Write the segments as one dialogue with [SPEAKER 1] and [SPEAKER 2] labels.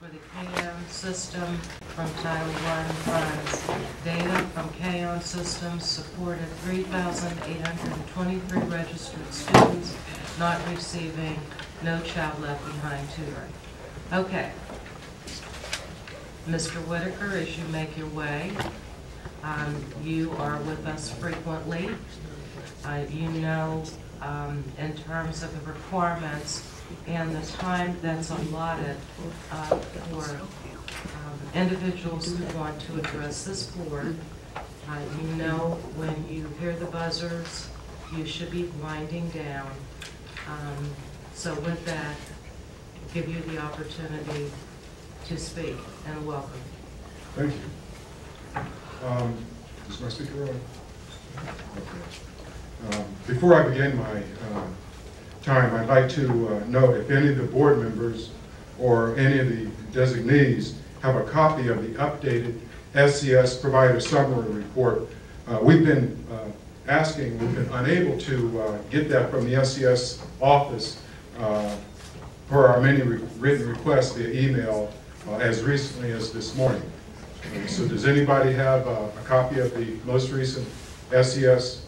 [SPEAKER 1] for the KM system from Title I funds. Data from KM systems supported 3,823 registered students not receiving No Child Left Behind tutoring. Okay. Mr. Whitaker, as you make your way, you are with us frequently. You know, in terms of the requirements and the time that's allotted for individuals who want to address this board. You know, when you hear the buzzers, you should be winding down. So with that, I'll give you the opportunity to speak, and welcome.
[SPEAKER 2] Thank you. Is my speaker on? Okay. Before I begin my time, I'd like to note if any of the board members or any of the designees have a copy of the updated SCS Provider Summary Report. We've been asking, we've been unable to get that from the SCS office per our many written requests via email as recently as this morning. So does anybody have a copy of the most recent SCS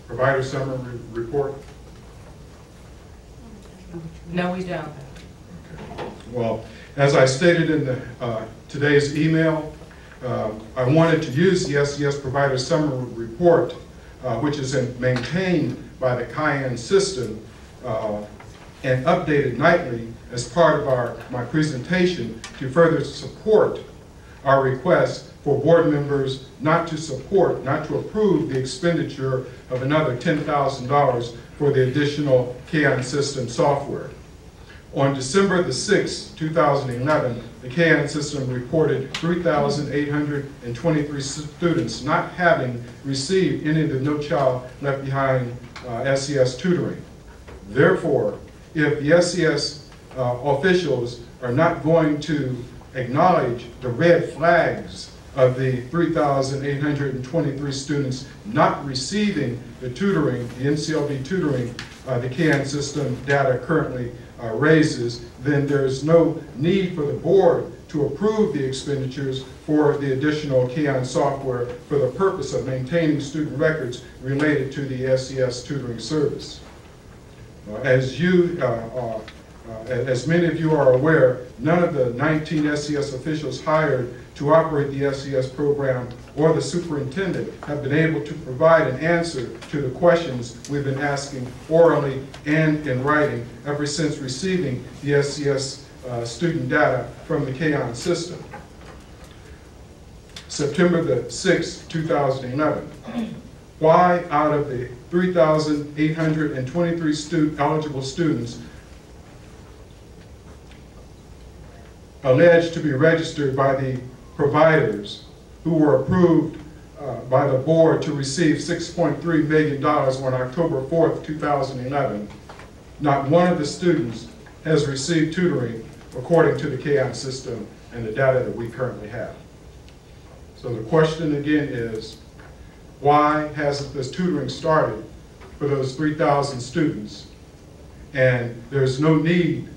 [SPEAKER 2] Provider Summary Report?
[SPEAKER 1] No, we don't.
[SPEAKER 2] Okay. Well, as I stated in the, today's email, I wanted to use the SCS Provider Summary Report, which is maintained by the KYAN system and updated nightly as part of my presentation to further support our request for board members not to approve the expenditure of another $10,000 for the additional KYAN system software. On December the 6th, 2011, the KYAN system reported 3,823 students not having received any of the No Child Left Behind SCS tutoring. Therefore, if the SCS officials are not going to acknowledge the red flags of the 3,823 students not receiving the tutoring, the NCLB tutoring, the KYAN system data currently raises, then there's no need for the board to approve the expenditures for the additional KYAN software for the purpose of maintaining student records related to the SCS tutoring service. As many of you are aware, none of the 19 SCS officials hired to operate the SCS program or the superintendent have been able to provide an answer to the questions we've been asking orally and in writing ever since receiving the SCS student data from the KYAN system. September the 6th, 2011. Why out of the 3,823 eligible students alleged to be registered by the providers who were approved by the board to receive $6.3 million on October 4th, 2011, not one of the students has received tutoring according to the KYAN system and the data that we currently have. So the question again is, why hasn't this tutoring started for those 3,000 students? And there's no need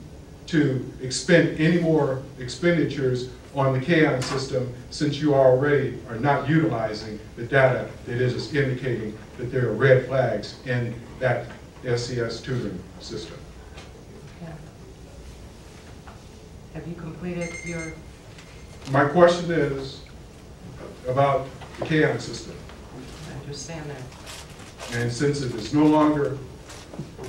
[SPEAKER 2] to expend any more expenditures on the KYAN system since you already are not utilizing the data that is indicating that there are red flags in that SCS tutoring system.
[SPEAKER 1] Okay. Have you completed your...
[SPEAKER 2] My question is about the KYAN system.
[SPEAKER 1] I understand that.
[SPEAKER 2] And since it is no longer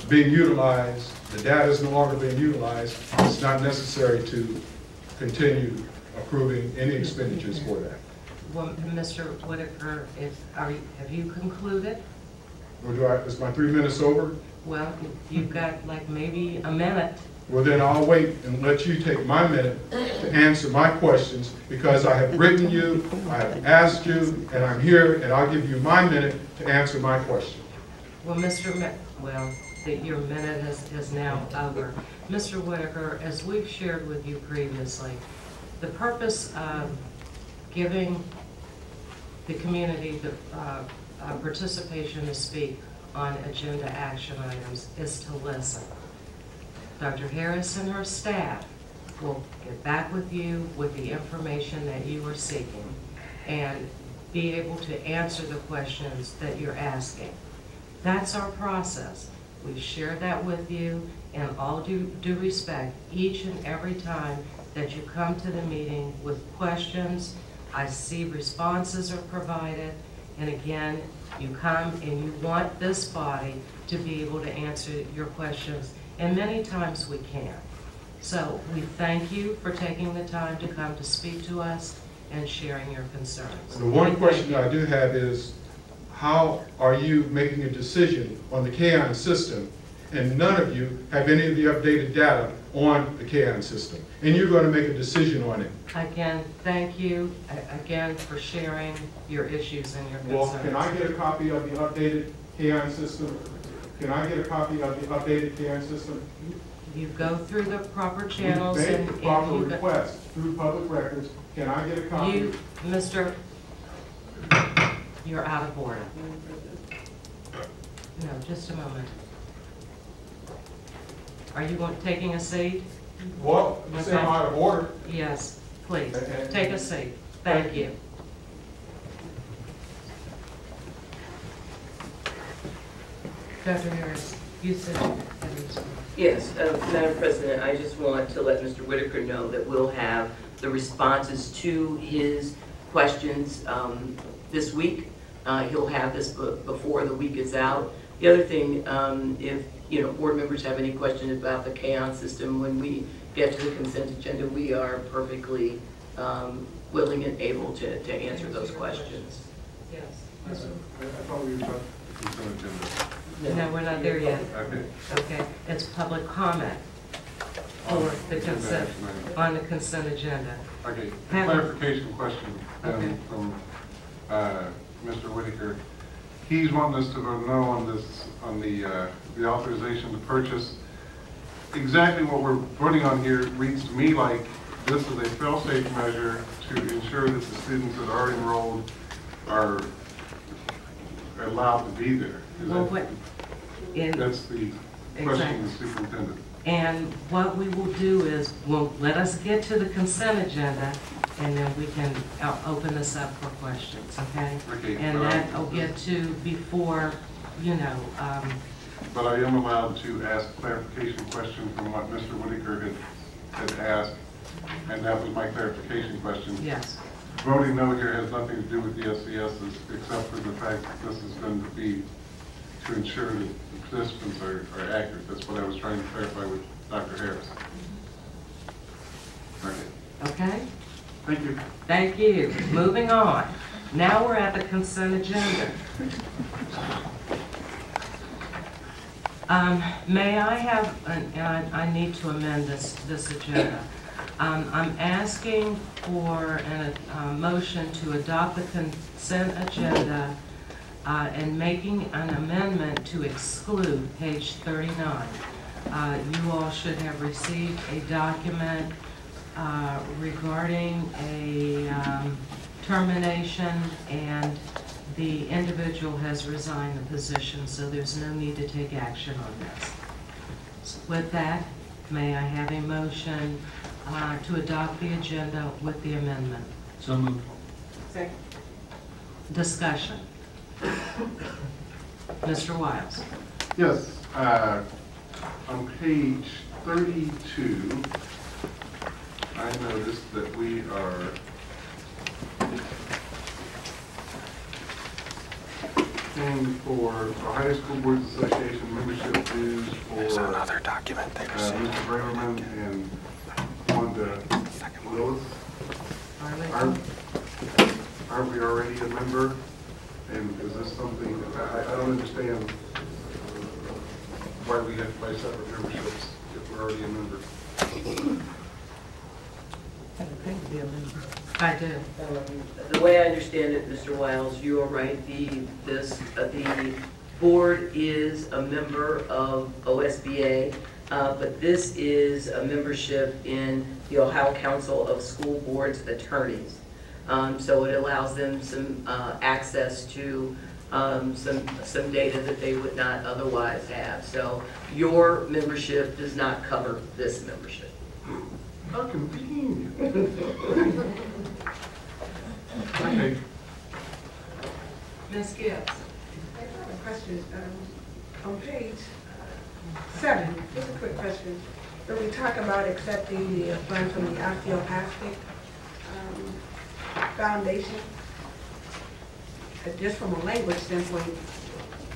[SPEAKER 2] being utilized, the data is no longer being utilized, it's not necessary to continue approving any expenditures for that.
[SPEAKER 1] Well, Mr. Whitaker, have you concluded?
[SPEAKER 2] Or is my 3 minutes over?
[SPEAKER 1] Well, you've got like maybe a minute.
[SPEAKER 2] Well, then I'll wait and let you take my minute to answer my questions because I have written you, I have asked you, and I'm here, and I'll give you my minute to answer my question.
[SPEAKER 1] Well, your minute is now over. Mr. Whitaker, as we've shared with you previously, the purpose of giving the community the participation to speak on agenda action items is to listen. Dr. Harris and her staff will get back with you with the information that you are seeking and be able to answer the questions that you're asking. That's our process. We share that with you in all due respect each and every time that you come to the meeting with questions. I see responses are provided, and again, you come and you want this body to be able to answer your questions, and many times we can't. So we thank you for taking the time to come to speak to us and sharing your concerns.
[SPEAKER 2] The one question I do have is, how are you making a decision on the KAON system, and none of you have any of the updated data on the KAON system, and you're going to make a decision on it?
[SPEAKER 1] Again, thank you again for sharing your issues and your concerns.
[SPEAKER 2] Well, can I get a copy of the updated KAON system? Can I get a copy of the updated KAON system?
[SPEAKER 1] You go through the proper channels
[SPEAKER 2] You
[SPEAKER 1] and
[SPEAKER 2] make the proper
[SPEAKER 1] you
[SPEAKER 2] request through public records. Can I get a copy?
[SPEAKER 1] You, Mr., you're out of order. No, just a moment. Are you taking a seat?
[SPEAKER 2] Well, you say I'm out of order.
[SPEAKER 1] Yes, please, take a seat. Thank you. Dr. Harris, you said you had something.
[SPEAKER 3] Yes, Madam President, I just want to let Mr. Whitaker know that we'll have the responses to his questions this week. He'll have this before the week is out. The other thing, if board members have any questions about the KAON system, when we get to the consent agenda, we are perfectly willing and able to answer those questions.
[SPEAKER 1] Yes.
[SPEAKER 4] I thought we were about the consent agenda.
[SPEAKER 1] No, we're not there yet.
[SPEAKER 4] Okay.
[SPEAKER 1] Okay, it's public comment for the consent, on the consent agenda.
[SPEAKER 4] Okay, a clarification question
[SPEAKER 1] Okay.
[SPEAKER 4] from Mr. Whitaker. He's wanting us to know on this, on the authorization to purchase. Exactly what we're putting on here reads to me like this is a fail-safe measure to ensure that the students that are enrolled are allowed to be there.
[SPEAKER 1] Well,
[SPEAKER 4] That's the question of the superintendent.
[SPEAKER 1] And what we will do is, let us get to the consent agenda, and then we can open this up for questions, okay?
[SPEAKER 4] Okay.
[SPEAKER 1] And that will get to before,
[SPEAKER 4] But I am allowed to ask a clarification question from what Mr. Whitaker had asked, and that was my clarification question.
[SPEAKER 1] yes.
[SPEAKER 4] Voting no here has nothing to do with the SCSs, except for the fact that this is going to be to ensure that the participants are accurate. That's what I was trying to clarify with Dr. Harris. Okay.
[SPEAKER 1] Okay?
[SPEAKER 4] Thank you.
[SPEAKER 1] Thank you. Moving on. Now we're at the consent agenda. May I have, and I need to amend this agenda. I'm asking for a motion to adopt the consent agenda and making an amendment to exclude page 39. You all should have received a document regarding a termination, and the individual has resigned the position, so there's no need to take action on this. So with that, may I have a motion to adopt the agenda with the amendment?
[SPEAKER 5] So moved.
[SPEAKER 3] Second.
[SPEAKER 1] Discussion. Mr. Wiles.
[SPEAKER 4] Yes, on page 32, I noticed that we are paying for Ohio School Boards Association membership dues for
[SPEAKER 5] Another document there.
[SPEAKER 4] Mr. Braverman and Wanda Willis. Aren't we already a member? And is this something, I don't understand why we have to buy separate memberships if we're already a member.
[SPEAKER 1] I do.
[SPEAKER 3] The way I understand it, Mr. Wiles, you are right. The board is a member of OSBA, but this is a membership in the Ohio Council of School Boards Attorneys. So it allows them some access to some data that they would not otherwise have. So your membership does not cover this membership.
[SPEAKER 4] How convenient. Okay.
[SPEAKER 1] Ms. Gibbs?
[SPEAKER 6] Question, on page 7, just a quick question. When we talk about accepting the funds from the osteopathic foundation, just from a language standpoint,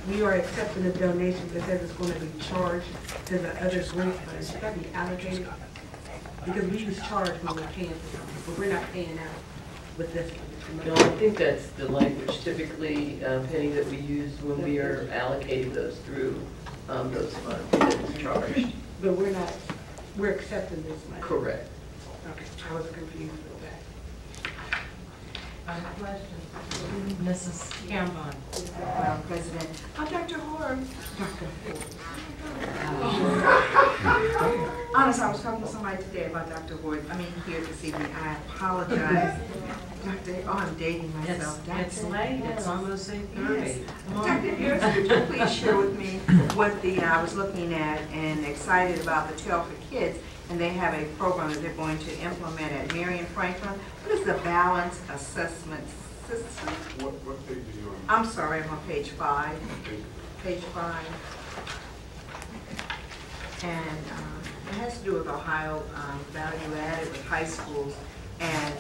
[SPEAKER 6] we are accepting the donation because it's going to be charged to the other group, but it's going to be allocated. Because we use charge when we're paying for something, but we're not paying out with this one.
[SPEAKER 3] No, I think that's the language typically, Penny, that we use when we are allocating those through those funds that is charged.
[SPEAKER 6] But we're accepting this money.
[SPEAKER 3] Correct.
[SPEAKER 6] Okay, I was confused with that.
[SPEAKER 1] Other questions? Mrs. Campbell?
[SPEAKER 7] Madam President. Dr. Horn. Honest, I was talking to somebody today about Dr. Horn. I mean, here this evening. I apologize. I'm dating myself.
[SPEAKER 1] It's late, it's almost 8:30.
[SPEAKER 7] Dr. Harris, would you please share with me what I was looking at and excited about the Tell for Kids, and they have a program that they're going to implement at Marion Franklin. What is the Balance Assessment System?
[SPEAKER 4] What page are you on?
[SPEAKER 7] I'm sorry, I'm on page 5. Page 5. And it has to do with Ohio value added with high schools. And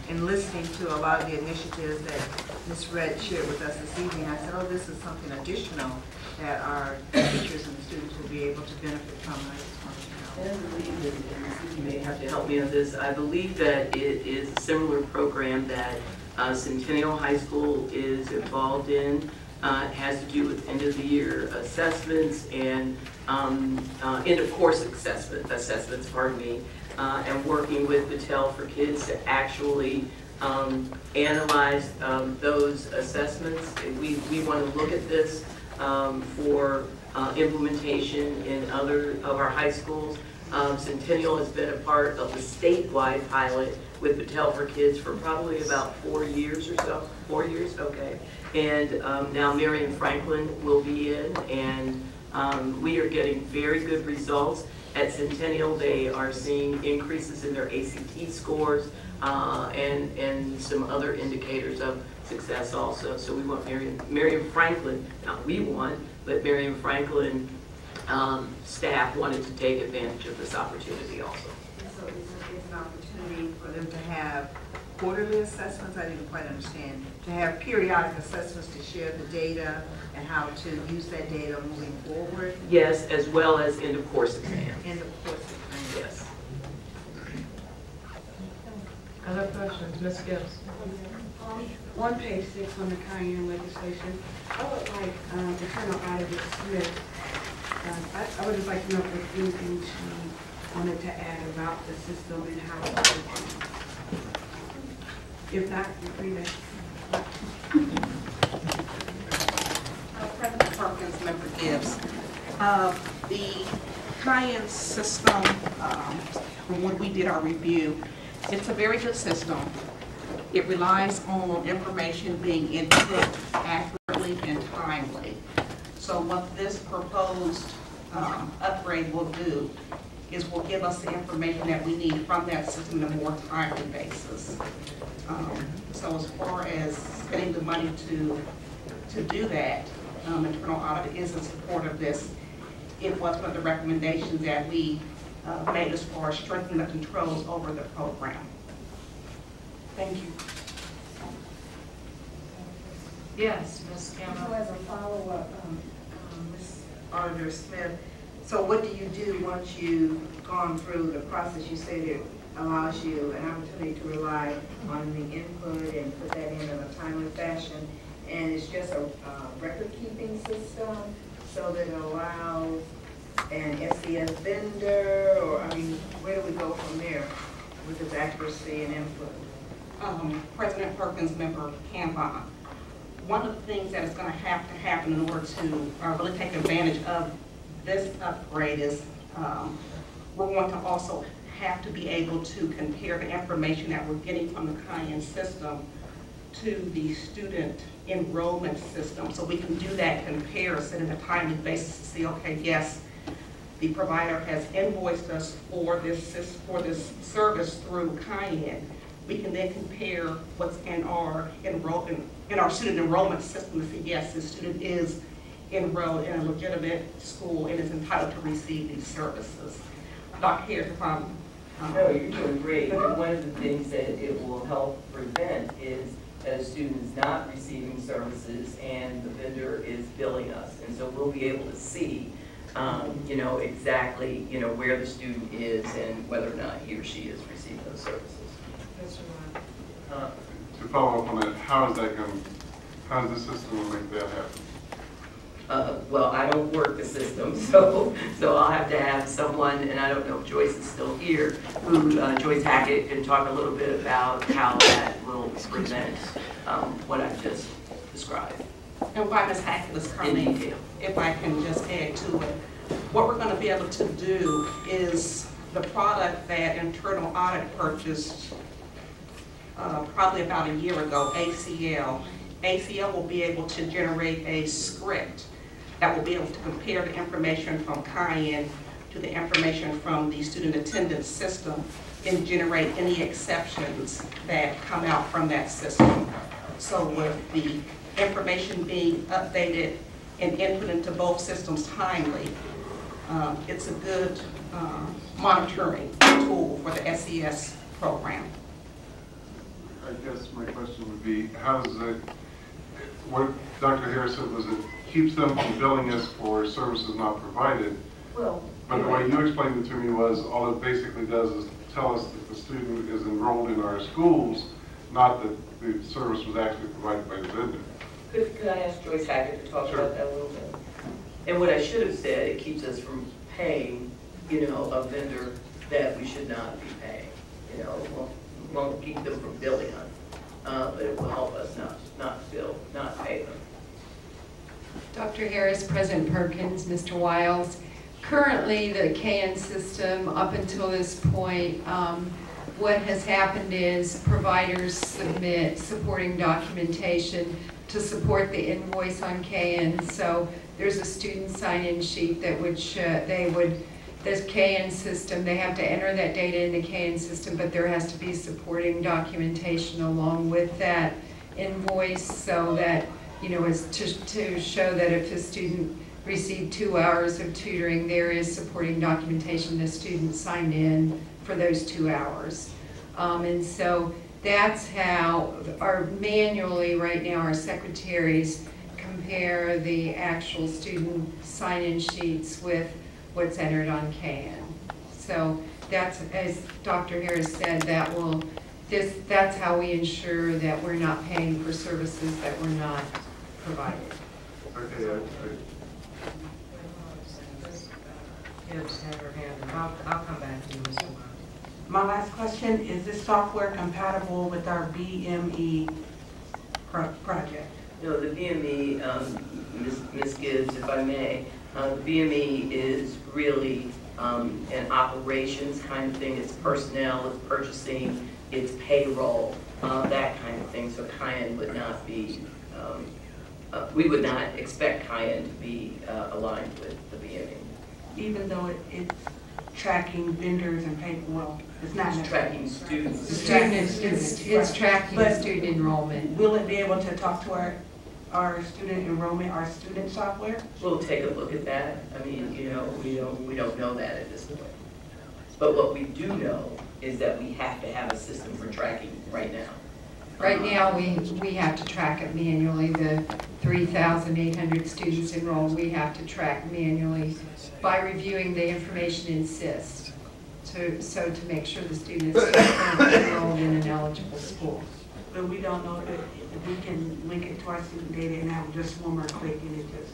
[SPEAKER 7] in listening to a lot of the initiatives that Ms. Red shared with us this evening, I said, oh, this is something additional that our teachers and students will be able to benefit from. And I just wanted to know.
[SPEAKER 3] And I believe that, and you may have to help me on this, I believe that it is a similar program that Centennial High School is involved in. It has to do with end of the year assessments and end of course assessments, pardon me. And working with the Tell for Kids to actually analyze those assessments. We want to look at this for implementation in other of our high schools. Centennial has been a part of the statewide pilot with the Tell for Kids for probably about 4 years or so. 4 years, okay. And now Marion Franklin will be in, and we are getting very good results. At Centennial, they are seeing increases in their ACT scores and some other indicators of success also. So we want Marion Franklin, not we want, but Marion Franklin staff wanted to take advantage of this opportunity also.
[SPEAKER 7] So it's an opportunity for them to have quarterly assessments, I didn't quite understand, to have periodic assessments to share the data and how to use that data moving forward?
[SPEAKER 3] Yes, as well as end of course exam.
[SPEAKER 7] End of course exam.
[SPEAKER 3] Yes.
[SPEAKER 1] Other questions? Ms. Gibbs?
[SPEAKER 6] On page 6 on the Cayenne legislation, I would like Internal Auditor Smith, I would just like to know if there's anything she wanted to add about the system and how it's working. If not, you're free to.
[SPEAKER 8] President Perkins, Member Gibbs. The Cayenne system, from when we did our review, it's a very good system. It relies on information being input accurately and timely. So what this proposed upgrade will do is will give us the information that we need from that system on a more timely basis. So as far as spending the money to do that, Internal Audit is in support of this. It was one of the recommendations that we made as far as strengthening the controls over the program. Thank you.
[SPEAKER 1] Yes, Ms.
[SPEAKER 7] So
[SPEAKER 1] Campbell?
[SPEAKER 7] as a follow-up, Ms. Auditor Smith, so what do you do once you've gone through the process? You said it allows you an opportunity to rely on the input and put that in a timely fashion. And it's just a record-keeping system so that it allows an SCS vendor, or I mean, where do we go from there with its accuracy and input?
[SPEAKER 8] President Perkins, Member Campbell, one of the things that is going to have to happen in order to really take advantage of this upgrade is we're going to also have to be able to compare the information that we're getting from the Cayenne system to the student enrollment system, so we can do that comparison in a timely basis to see, okay, yes, The provider has invoiced us for this service through Cayenne. We can then compare what's in our student enrollment system to see, yes, the student is enrolled in a legitimate school and is entitled to receive these services. Dr. Harris, if I'm
[SPEAKER 3] No, you're doing great. And one of the things that it will help prevent is that a student is not receiving services and the vendor is billing us. And so we'll be able to see, exactly, where the student is and whether or not he or she is receiving those services.
[SPEAKER 4] To follow up on that, how is the system going to make that happen?
[SPEAKER 3] Well, I don't work the system, so I'll have to have someone, and I don't know if Joyce is still here, Joyce Hackett can talk a little bit about how that will prevent what I've just described.
[SPEAKER 8] And while Ms. Hackett is coming,
[SPEAKER 3] detail.
[SPEAKER 8] if I can just add to it, what we're going to be able to do is the product that Internal Audit purchased probably about a year ago, ACL. ACL will be able to generate a script that will be able to compare the information from Cayenne to the information from the student attendance system and generate any exceptions that come out from that system. So with the information being updated and input into both systems timely, it's a good monitoring tool for the SES program.
[SPEAKER 4] I guess my question would be, how does it, what Dr. Harris said was it keeps them from billing us for services not provided.
[SPEAKER 3] Well,
[SPEAKER 4] But the way you explained it to me was all it basically does is tell us that the student is enrolled in our schools, not that the service was actually provided by the vendor.
[SPEAKER 3] Could I ask Joyce Hackett to talk
[SPEAKER 4] Sure.
[SPEAKER 3] about that a little bit? And what I should have said, it keeps us from paying, a vendor that we should not be paying. Won't keep them from billing us, but it will help us not pay them.
[SPEAKER 9] Dr. Harris, President Perkins, Mr. Wiles. Currently, the KN system, up until this point, what has happened is providers submit supporting documentation to support the invoice on KN. So there's a student sign-in sheet that would show, this KN system, they have to enter that data in the KN system, but there has to be supporting documentation along with that invoice so that, is to show that if a student received 2 hours of tutoring, there is supporting documentation the student signed in for those 2 hours. And so that's how manually right now our secretaries compare the actual student sign-in sheets with what's entered on KN. So that's, as Dr. Harris said, that's how we ensure that we're not paying for services that were not provided.
[SPEAKER 4] Okay,
[SPEAKER 1] Gibbs had her hand up. I'll come back to you, Mr. Wiles.
[SPEAKER 6] My last question, is this software compatible with our BME project?
[SPEAKER 3] The BME, Ms. Gibbs, if I may, the BME is really an operations kind of thing. It's personnel, it's purchasing, it's payroll, that kind of thing. So Cayenne would not be, we would not expect Cayenne to be aligned with the BME.
[SPEAKER 6] Even though it's tracking vendors and paperwork, it's not
[SPEAKER 3] It's tracking students.
[SPEAKER 9] It's tracking
[SPEAKER 6] But
[SPEAKER 9] student enrollment.
[SPEAKER 6] will it be able to talk to our student enrollment, our student software?
[SPEAKER 3] We'll take a look at that. I mean, we don't know that at this point. But what we do know is that we have to have a system for tracking right now.
[SPEAKER 9] Right now, we have to track it manually. The 3,800 students enrolled, we have to track manually by reviewing the information in SIS, so to make sure the student is enrolled in an eligible school.
[SPEAKER 6] But we don't know if we can link it to our student data and have just one more click and it just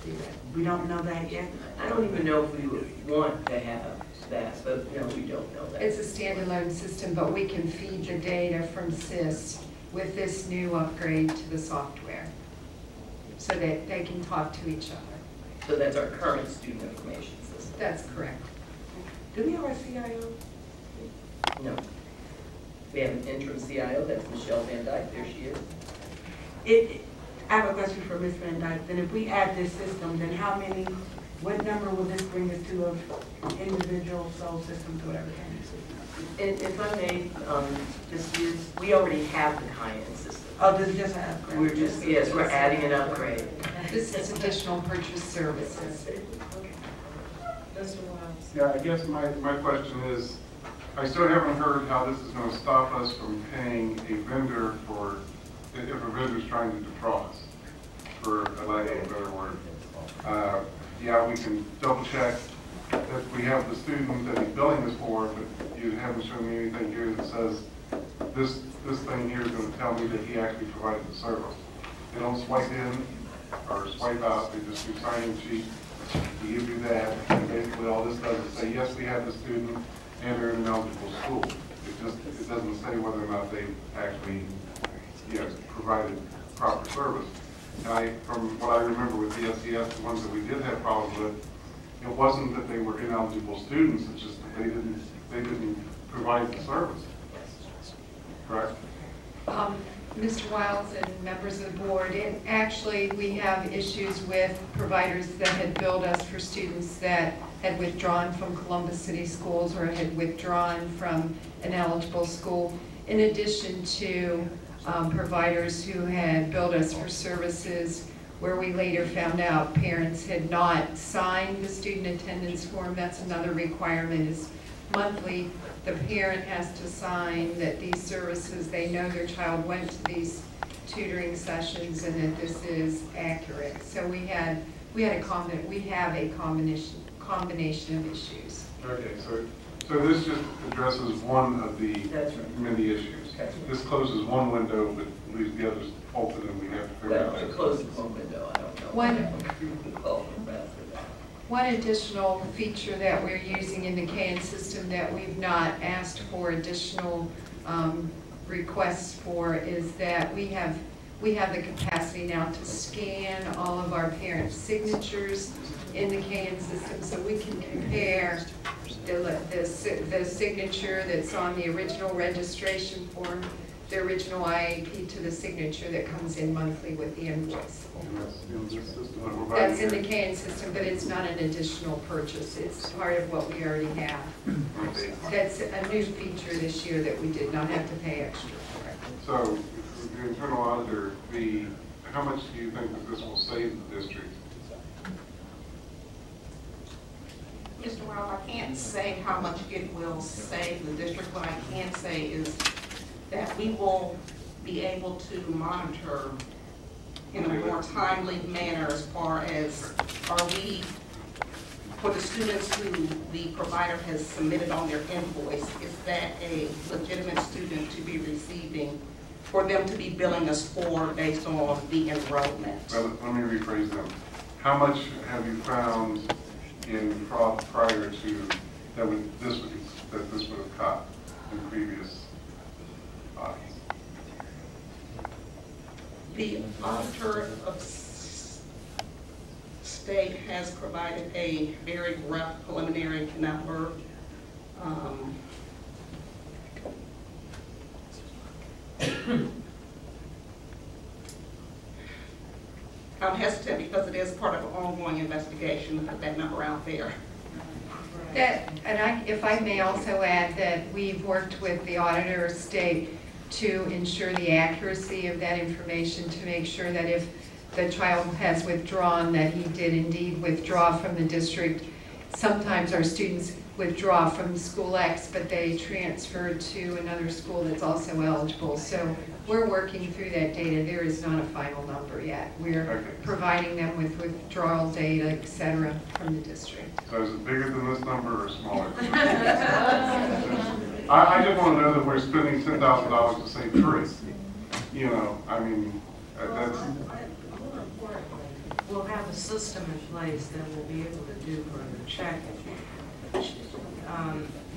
[SPEAKER 6] do that. We don't know that yet.
[SPEAKER 3] I don't even know if we would want to have that, but no, we don't know that.
[SPEAKER 9] It's a standalone system, but we can feed the data from SIS with this new upgrade to the software so that they can talk to each other.
[SPEAKER 3] So that's our current student information system.
[SPEAKER 9] That's correct.
[SPEAKER 6] Do we have our CIO?
[SPEAKER 3] No. We have an interim CIO, that's Michelle Van Dyke, there she is.
[SPEAKER 6] I have a question for Ms. Van Dyke. Then if we add this system, then how many What number will this bring us to of individual soul systems, whatever Canyon system?
[SPEAKER 3] If I may, just use, we already have the Cayenne system.
[SPEAKER 6] Oh, this just has.
[SPEAKER 3] We're just, yes, we're adding an upgrade.
[SPEAKER 9] This is additional purchase services.
[SPEAKER 4] Yeah, I guess my question is, I still haven't heard how this is gonna stop us from paying a vendor for, if a vendor's trying to defraud us, for a lack of a better word. Yeah, we can double check that we have the student that he's billing us for, but you haven't shown me anything here that says this thing here is gonna tell me that he actually provided the service. They don't swipe in or swipe out, they just do signing sheet. You do that, and basically all this does is say, yes, we have the student and they're in an eligible school. It doesn't say whether or not they actually, provided proper service. And from what I remember with the SES, the ones that we did have problems with, it wasn't that they were ineligible students, it's just that they didn't provide the service. Correct?
[SPEAKER 9] Mr. Wiles and members of the board, actually we have issues with providers that had billed us for students that had withdrawn from Columbus City Schools or had withdrawn from an eligible school, in addition to providers who had billed us for services where we later found out parents had not signed the student attendance form. That's another requirement, is monthly the parent has to sign that these services, they know their child went to these tutoring sessions and that this is accurate. So we have a combination of issues.
[SPEAKER 4] Okay, so this just addresses one of the many issues. This closes one window, but leaves the others open, and we have to figure out.
[SPEAKER 3] It closes one window, I don't know.
[SPEAKER 9] One additional feature that we're using in the Cayenne system that we've not asked for additional requests for is that we have the capacity now to scan all of our parents' signatures in the Cayenne system, so we can compare the signature that's on the original registration form, the original IAP, to the signature that comes in monthly with the invoice. That's in the Cayenne system, but it's not an additional purchase. It's part of what we already have. That's a new feature this year that we did not have to pay extra for.
[SPEAKER 4] So, the internal auditor, how much do you think that this will save the district?
[SPEAKER 8] Mr. Wiles, I can't say how much it will save the district. What I can say is that we will be able to monitor in a more timely manner as far as, are we, for the students who the provider has submitted on their invoice, is that a legitimate student to be receiving, for them to be billing us for based on the enrollment?
[SPEAKER 4] Well, let me rephrase them. How much have you found in fraud prior to that this would have caught in previous audits?
[SPEAKER 8] The auditor of state has provided a very rough preliminary number. I'm hesitant because it is part of an ongoing investigation to put that number out there.
[SPEAKER 9] If I may also add that we've worked with the auditor of state to ensure the accuracy of that information, to make sure that if the child has withdrawn, that he did indeed withdraw from the district. Sometimes our students withdraw from school X, but they transfer to another school that's also eligible. So we're working through that data. There is not a final number yet. We're providing them with withdrawal data, et cetera, from the district.
[SPEAKER 4] So is it bigger than this number or smaller? I just want to know that we're spending $10,000 to save trees. You know, I mean, that's...
[SPEAKER 1] We'll have a system in place that will be able to do further checking.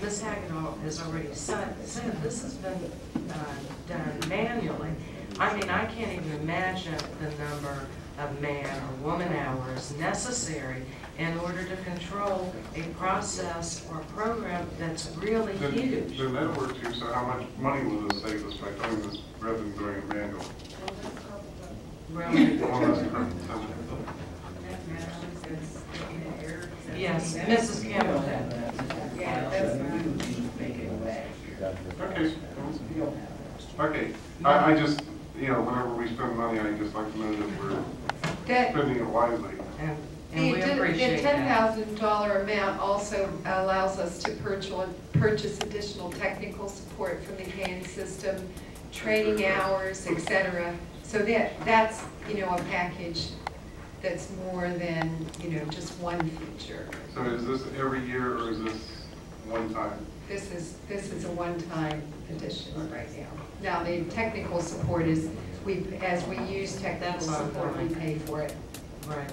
[SPEAKER 1] Ms. Hagedorn has already said this has been done manually. I mean, I can't even imagine the number of man or woman hours necessary in order to control a process or program that's really huge.
[SPEAKER 4] Then that work too, so how much money will this save us by doing this rather than doing it manually?
[SPEAKER 1] Really?
[SPEAKER 4] Well, that's correct.
[SPEAKER 1] Yes, Mrs. Campbell.
[SPEAKER 7] Yeah, that's fine.
[SPEAKER 4] Okay. Okay, I just, whenever we spend money, I just like to know that we're
[SPEAKER 9] That,
[SPEAKER 4] spending it wisely.
[SPEAKER 1] And
[SPEAKER 9] the
[SPEAKER 1] we appreciate that.
[SPEAKER 9] $10,000 amount also allows us to purchase additional technical support from the CAN system, training hours, et cetera. So that's, a package that's more than, just one feature.
[SPEAKER 4] So is this every year or is this one time?
[SPEAKER 9] This is a one-time addition right now. Now, the technical support is, as we use technical
[SPEAKER 1] That's
[SPEAKER 9] support, we
[SPEAKER 1] important.
[SPEAKER 9] pay for it.
[SPEAKER 1] Right.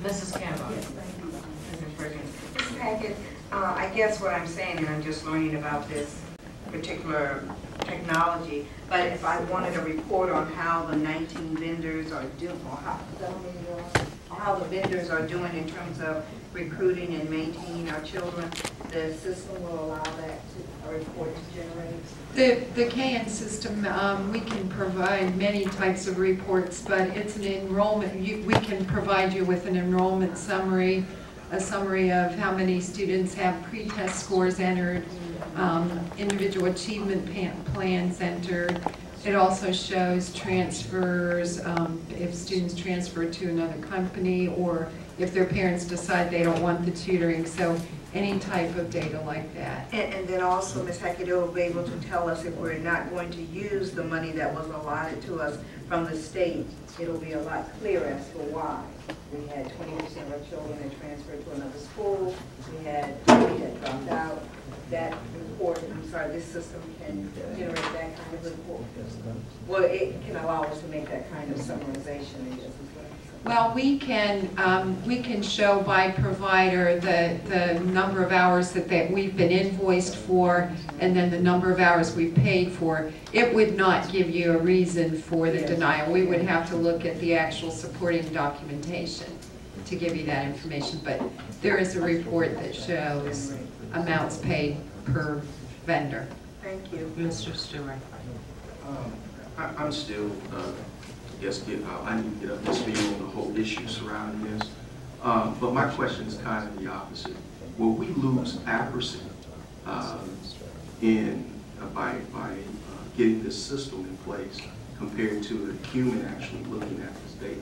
[SPEAKER 1] Mrs. Campbell.
[SPEAKER 7] Yes, thank you, President Perkins. Ms. Hackett, I guess what I'm saying, and I'm just learning about this particular technology, but if I wanted a report on how the 19 vendors are doing, or how the vendors are doing in terms of recruiting and maintaining our children, the system will allow that to, a report to generate?
[SPEAKER 9] The CAN system, we can provide many types of reports, but it's an enrollment, we can provide you with an enrollment summary, a summary of how many students have pre-test scores entered, individual achievement plans entered. It also shows transfers, if students transfer to another company, or if their parents decide they don't want the tutoring. So any type of data like that.
[SPEAKER 7] And then also, Ms. Hackett, it will be able to tell us if we're not going to use the money that was allotted to us from the state. It'll be a lot clearer as to why. We had 20% of our children that transferred to another school. We had 20 that dropped out. That report, this system can generate that kind of report. Well, it can allow us to make that kind of summarization, I guess.
[SPEAKER 9] Well, we can show by provider the number of hours that we've been invoiced for, and then the number of hours we've paid for. It would not give you a reason for the denial. We would have to look at the actual supporting documentation to give you that information. But there is a report that shows amounts paid per vendor.
[SPEAKER 7] Thank you.
[SPEAKER 1] Mr. Stewart.
[SPEAKER 5] I'm still, I need to get up to speed on the whole issue surrounding this. But my question is kind of the opposite. Will we lose accuracy by getting this system in place compared to a human actually looking at this data?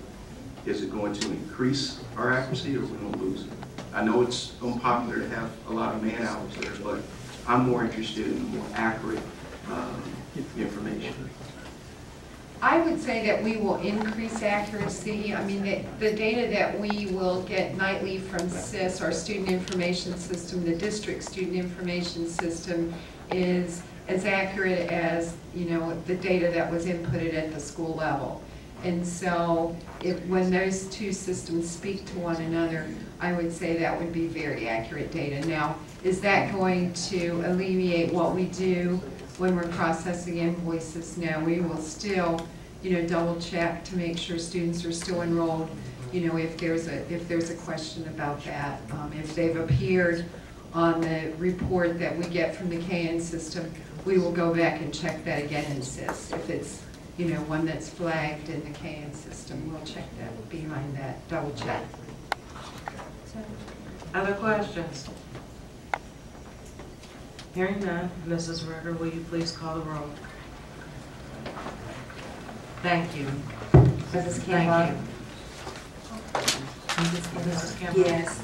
[SPEAKER 5] Is it going to increase our accuracy, or are we going to lose it? I know it's unpopular to have a lot of man hours there, but I'm more interested in more accurate information.
[SPEAKER 9] I would say that we will increase accuracy. I mean, the data that we will get nightly from SIS, our student information system, the district student information system, is as accurate as, the data that was inputted at the school level. And so when those two systems speak to one another, I would say that would be very accurate data. Now, is that going to alleviate what we do when we're processing invoices? No, we will still, double check to make sure students are still enrolled. If there's a question about that, if they've appeared on the report that we get from the CAN system, we will go back and check that again in SIS. If it's one that's flagged in the CAN system, we'll check that behind that, double check.
[SPEAKER 1] Other questions? Hearing none, Mrs. Ritter, will you please call the roll? Thank you.
[SPEAKER 10] Mrs. Campbell?
[SPEAKER 1] Mrs. Campbell?
[SPEAKER 10] Yes.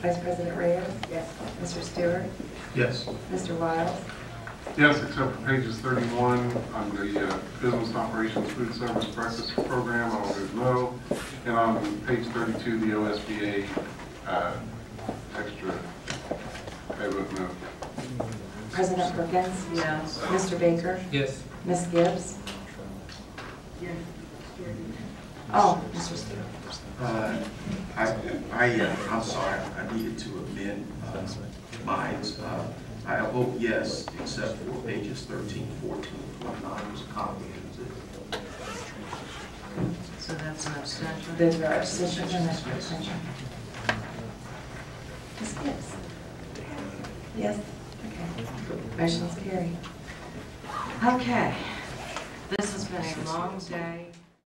[SPEAKER 10] Vice President Reyes?
[SPEAKER 7] Yes.
[SPEAKER 10] Mr. Stewart?
[SPEAKER 5] Yes.
[SPEAKER 10] Mr. Wiles?
[SPEAKER 4] Yes, except for pages 31 on the Business Operations Food Service Breakfast Program, I'll vote no. And on page 32, the OSBA extra, I vote no.
[SPEAKER 10] President Perkins?
[SPEAKER 1] Yes.
[SPEAKER 10] Mr. Baker?
[SPEAKER 5] Yes.
[SPEAKER 10] Ms. Gibbs?
[SPEAKER 7] Yes.
[SPEAKER 10] Oh, Mr. Stewart.
[SPEAKER 5] I'm sorry, I needed to amend mine. I vote yes, except for pages 13, 14, 29, was comprehensive.
[SPEAKER 1] So that's an abstention?
[SPEAKER 10] There's an abstention and Mr. Abstention. Ms. Gibbs? Yes? Okay. Motion's carried.
[SPEAKER 1] Okay. This has been a long day.